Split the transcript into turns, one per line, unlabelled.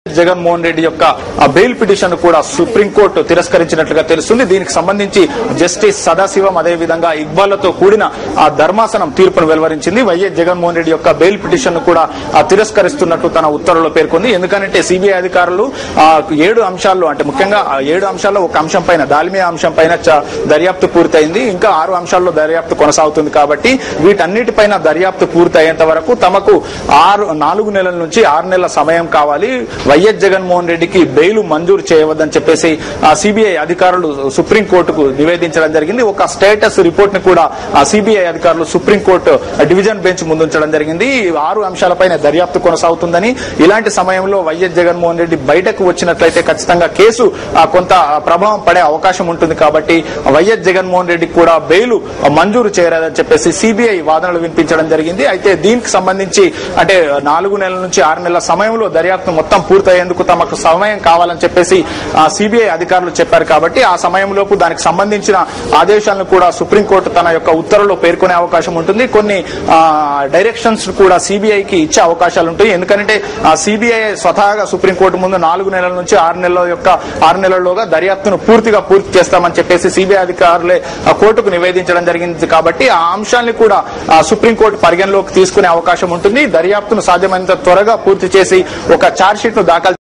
జగన్మోహన్ రెడ్డి యొక్క bail petition కూడా supreme court తిరస్కరించినట్లుగా తెలుస్తుంది. దీనికి సంబంధించి జస్టిస్ సదాశివం అదేవిధంగా ఇక్బాల్తో కూడిన ధర్మాసనం తీర్పును వెలువరించింది. వైఎస్ జగన్మోహన్ రెడ్డి యొక్క బెయిల్ పిటిషన్ కూడా తిరస్కరిస్తున్నట్టు తన ఉత్తర్వులో పేర్కొంది. ఎందుకంటే సిబిఐ అధికారులు 7 అంశాల్లో అంటే ముఖ్యంగా 7 అంశాల్లో ఒక అంశం పైన దాల్మియా అంశం పైన దర్యాప్తు పూర్తయింది. ఇంకా 6 అంశాల్లో దర్యాప్తు కొనసాగుతుంది. కాబట్టి వీటన్నిటిపైన దర్యాప్తు పూర్తయ్యేంత వరకు తమకు 4 నెలల నుంచి 6 నెలల సమయం కావాలి. వైఎస్ జగన్మోహన్ రెడ్డికి బెయిల్ మంజూరు చేయవద్దని చెప్పేసి సిబిఐ అధికారులు సుప్రీంకోర్టుకు నివేదించడం జరిగింది. ఒక స్టేటస్ రిపోర్ట్ ని కూడా సిబిఐ అధికారులు సుప్రీంకోర్టు డివిజన్ బెంచ్ ముందుంచడం జరిగింది. 6 అంశాలపైన దర్యాప్తు కొనసాగుతుందని, ఇలాంటి సమయంలో వైఎస్ జగన్మోహన్ రెడ్డి బయటకు వచ్చినట్లయితే ఖచ్చితంగా కేసు కొంత ప్రభావం పడే అవకాశం ఉంటుంది. కాబట్టి వైఎస్ జగన్మోహన్ రెడ్డికి కూడా బెయిల్ మంజూరు చేయరాదని చెప్పేసి సిబిఐ వాదనలు వినిపించడం జరిగింది. అయితే దీనికి సంబంధించి అంటే 4 నెలల నుంచి 6 నెలల సమయంలో దర్యాప్తు మొత్తం పూర్తయ్యేందుకు తమకు సమయం కావాలని చెప్పేసి సిబిఐ అధికారులు చెప్పారు. కాబట్టి ఆ సమయంలోపు దానికి సంబంధించిన ఆదేశాలను కూడా సుప్రీంకోర్టు తన యొక్క ఉత్తర్వులో పేర్కొనే అవకాశం ఉంటుంది. కొన్ని డైరెక్షన్స్ కూడా సిబిఐకి ఇచ్చే అవకాశాలు ఉంటాయి. ఎందుకంటే సిబిఐ స్వతహాగా సుప్రీంకోర్టు ముందు 4 నెలల నుంచి 6 నెలల్లోగా దర్యాప్తును పూర్తి చేస్తామని చెప్పేసి సిబిఐ అధికారులే కోర్టుకు నివేదించడం జరిగింది. కాబట్టి ఆ అంశాన్ని కూడా సుప్రీంకోర్టు పరిగణలోకి తీసుకునే అవకాశం ఉంటుంది. దర్యాప్తును సాధ్యమైనంత త్వరగా పూర్తి చేసి ఒక ఛార్జ్ షీట్ ను దాఖలు